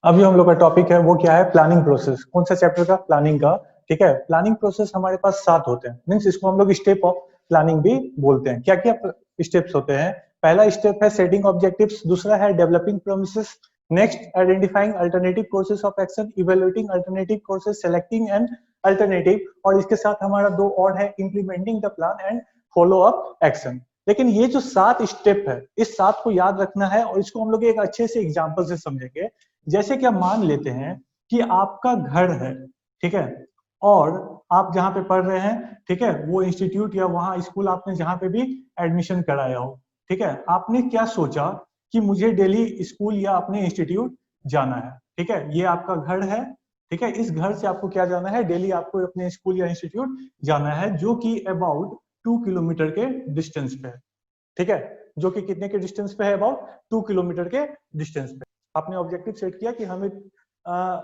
अभी हम लोग का टॉपिक है वो क्या है, प्लानिंग प्रोसेस। कौन सा चैप्टर का? प्लानिंग का। ठीक है, प्लानिंग प्रोसेस हमारे पास 7 होते हैं, मीन्स इसको हम लोग स्टेप ऑफ प्लानिंग भी बोलते हैं। क्या क्या स्टेप्स होते हैं? पहला स्टेप है सेटिंग ऑब्जेक्टिव्स, दूसरा है developing promises, next identifying alternative courses of action, evaluating alternative courses, selecting and alternative, और इसके साथ हमारा दो और है, implementing the plan and follow up action. लेकिन ये जो 7 स्टेप है, इस 7 को याद रखना है और इसको हम लोग एक अच्छे से एग्जाम्पल से समझेंगे। जैसे कि आप मान लेते हैं कि आपका घर है, ठीक है, और आप जहाँ पे पढ़ रहे हैं, ठीक है, वो इंस्टीट्यूट या वहाँ स्कूल आपने जहाँ पे भी एडमिशन कराया हो, ठीक है, आपने क्या सोचा कि मुझे डेली स्कूल या अपने इंस्टीट्यूट जाना है, ठीक है, ये आपका घर है, ठीक है, इस घर से आपको क्या जाना है, डेली आपको अपने स्कूल या इंस्टीट्यूट जाना है, जो कि अबाउट 2 किलोमीटर के डिस्टेंस पे है, ठीक है, जो कि कितने के डिस्टेंस पे है? अबाउट 2 किलोमीटर के डिस्टेंस पे। आपने ऑब्जेक्टिव सेट किया कि हमें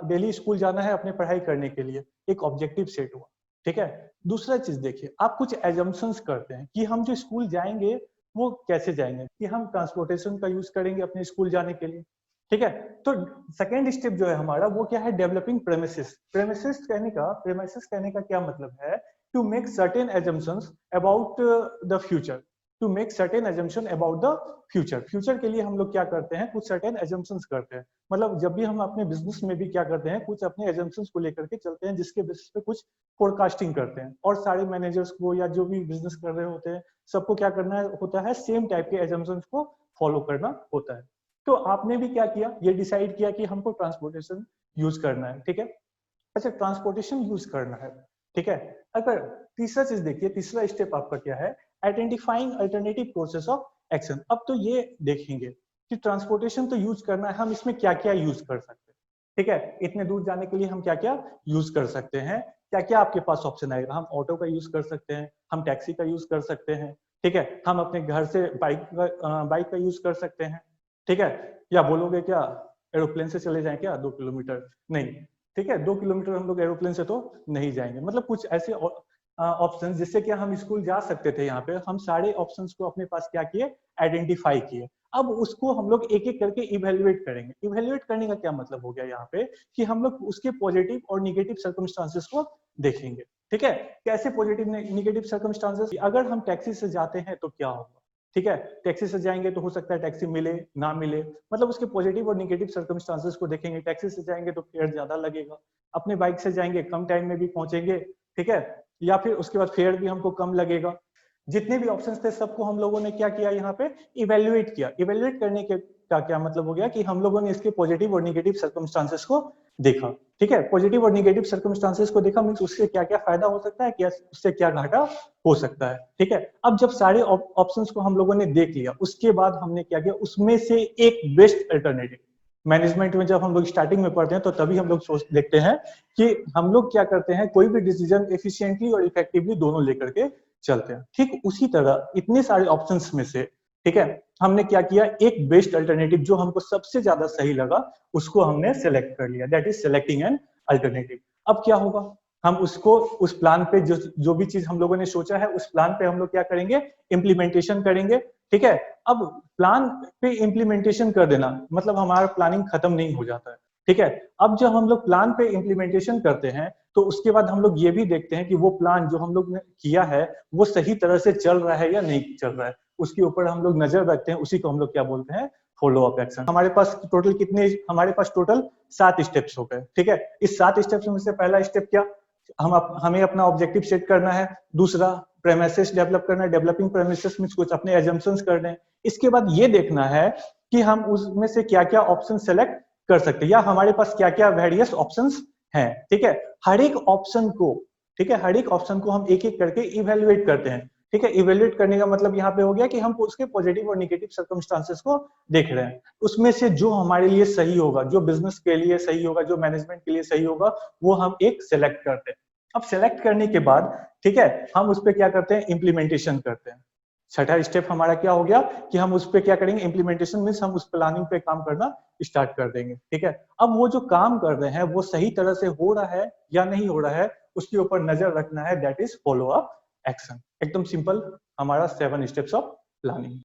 डेली स्कूल जाना है अपने पढ़ाई करने के लिए, एक ऑब्जेक्टिव सेट हुआ, ठीक है। दूसरा चीज देखिए, आप कुछ एजम्पशंस करते हैं कि हम जो स्कूल जाएंगे वो कैसे जाएंगे, कि हम ट्रांसपोर्टेशन का यूज करेंगे अपने स्कूल जाने के लिए, ठीक है। तो सेकेंड स्टेप जो है हमारा वो क्या है? Developing premises. प्रेमिसेस कहने का क्या मतलब है? To make certain assumptions about the future, to make certain assumption about the future. Future के लिए हम लोग क्या करते हैं? कुछ सर्टेन एजम्पशंस करते हैं। मतलब जब भी हम अपने बिजनेस में भी क्या करते हैं, कुछ अपने एजम्पशंस को लेकर के चलते हैं, जिसके बेसिस पे कुछ फोरकास्टिंग करते हैं, और सारे मैनेजर्स को या जो भी बिजनेस कर रहे होते हैं सबको क्या करना होता है? सेम टाइप के एजम्पशंस को फॉलो करना होता है। तो आपने भी क्या किया? ये डिसाइड किया कि हमको ट्रांसपोर्टेशन यूज करना है, ठीक है। अच्छा, ट्रांसपोर्टेशन यूज करना है, ठीक है। अगर तीसरा चीज देखिए, तीसरा स्टेप आपका क्या है? Identifying alternative courses of action. अब तो ये देखेंगे कि ट्रांसपोर्टेशन तो यूज करना है, हम इसमें क्या क्या यूज कर सकते हैं, ठीक है। इतने दूर जाने के लिए हम क्या क्या यूज कर सकते हैं, क्या क्या आपके पास ऑप्शन आएगा? हम ऑटो का यूज कर सकते हैं, हम टैक्सी का यूज कर सकते हैं, ठीक है, हम अपने घर से बाइक का यूज कर सकते हैं, ठीक है। या बोलोगे क्या एरोप्लेन से चले जाएं क्या 2 किलोमीटर? नहीं, ठीक है, 2 किलोमीटर हम लोग एरोप्लेन से तो नहीं जाएंगे। मतलब कुछ ऐसे ऑप्शन जिससे क्या हम स्कूल जा सकते थे, यहाँ पे हम सारे ऑप्शंस को अपने पास क्या किए? आइडेंटिफाई किए। अब उसको हम लोग एक एक करके इवेल्युएट करेंगे। इवेल्युएट करने का क्या मतलब हो गया यहाँ पे? कि हम लोग उसके पॉजिटिव और निगेटिव सर्कमस्टांसेस को देखेंगे, ठीक है। कैसे पॉजिटिव निगेटिव सर्कमस्टांसेस? अगर हम टैक्सी से जाते हैं तो क्या होगा, ठीक है, टैक्सी से जाएंगे तो हो सकता है टैक्सी मिले ना मिले, मतलब उसके पॉजिटिव और निगेटिव सर्कमस्टांसेस को देखेंगे। टैक्सी से जाएंगे तो फेयर ज्यादा लगेगा, अपने बाइक से जाएंगे कम टाइम में भी पहुंचेंगे, ठीक है, या फिर उसके बाद फेयर भी हमको कम लगेगा। जितने भी ऑप्शंस थे सबको हम लोगों ने क्या किया? यहाँ पे इवेल्युएट किया। इवेल्युएट करने के का क्या मतलब हो गया? कि हम लोगों ने इसके पॉजिटिव और निगेटिव सर्कमस्टांसेस को देखा, ठीक है। पॉजिटिव और निगेटिव सर्कमस्टांसेस को देखा मींस उससे क्या क्या फायदा हो सकता है, क्या उससे क्या घाटा हो सकता है, ठीक है। अब जब सारे ऑप्शंस को हम लोगों ने देख लिया, उसके बाद हमने क्या किया? उसमें से एक बेस्ट अल्टरनेटिव। मैनेजमेंट में जब हम लोग स्टार्टिंग में पढ़ते हैं तो तभी हम लोग सोच देखते हैं कि हम लोग क्या करते हैं, कोई भी डिसीजन एफिशिएंटली और इफेक्टिवली दोनों लेकर के चलते हैं। ठीक उसी तरह इतने सारे ऑप्शंस में से, ठीक है, हमने क्या किया? एक बेस्ट अल्टरनेटिव जो हमको सबसे ज्यादा सही लगा उसको हमने सेलेक्ट कर लिया, that is selecting an alternative. अब क्या होगा? हम उसको उस प्लान पे जो भी चीज हम लोगों ने सोचा है उस प्लान पे हम लोग क्या करेंगे? इम्प्लीमेंटेशन करेंगे, ठीक है। अब प्लान पे इम्प्लीमेंटेशन कर देना मतलब हमारा प्लानिंग खत्म नहीं हो जाता है, ठीक है। अब जब हम लोग प्लान पे इम्प्लीमेंटेशन करते हैं तो उसके बाद हम लोग ये भी देखते हैं कि वो प्लान जो हम लोग ने किया है वो सही तरह से चल रहा है या नहीं चल रहा है, उसके ऊपर हम लोग नजर रखते हैं। उसी को हम लोग क्या बोलते हैं? Follow up action. हमारे पास टोटल कितने? हमारे पास टोटल 7 स्टेप्स हो गए, ठीक है। इस 7 स्टेप्स में से पहला स्टेप क्या? हमें अपना ऑब्जेक्टिव सेट करना है। दूसरा, प्रेमिसेस डेवलप करना है। डेवलपिंग प्रेमिसेस मींस कुछ अपने एजम्पशंस करने हैं। इसके बाद ये देखना है कि हम उसमें से क्या क्या ऑप्शन सेलेक्ट कर सकते हैं या हमारे पास क्या क्या वेरियस ऑप्शंस हैं, ठीक है। हर एक ऑप्शन को, ठीक है, हर एक ऑप्शन को हम एक एक करके इवेल्युएट करते हैं, ठीक है। इवेल्युएट करने का मतलब यहाँ पे हो गया कि हम उसके पॉजिटिव और नेगेटिव सर्कमस्टांसेस को देख रहे हैं। उसमें से जो हमारे लिए सही होगा, जो बिजनेस के लिए सही होगा, जो मैनेजमेंट के लिए सही होगा, वो हम एक सेलेक्ट करते हैं। अब सेलेक्ट करने के बाद, ठीक है, हम उस पर क्या करते हैं? इम्प्लीमेंटेशन करते हैं। छठा स्टेप हमारा क्या हो गया? कि हम उस पर क्या करेंगे? इम्प्लीमेंटेशन मीन्स हम उस प्लानिंग पे काम करना स्टार्ट कर देंगे, ठीक है। अब वो जो काम कर रहे हैं वो सही तरह से हो रहा है या नहीं हो रहा है उसके ऊपर नजर रखना है, that is follow up action. एकदम सिंपल हमारा 7 स्टेप्स ऑफ प्लानिंग।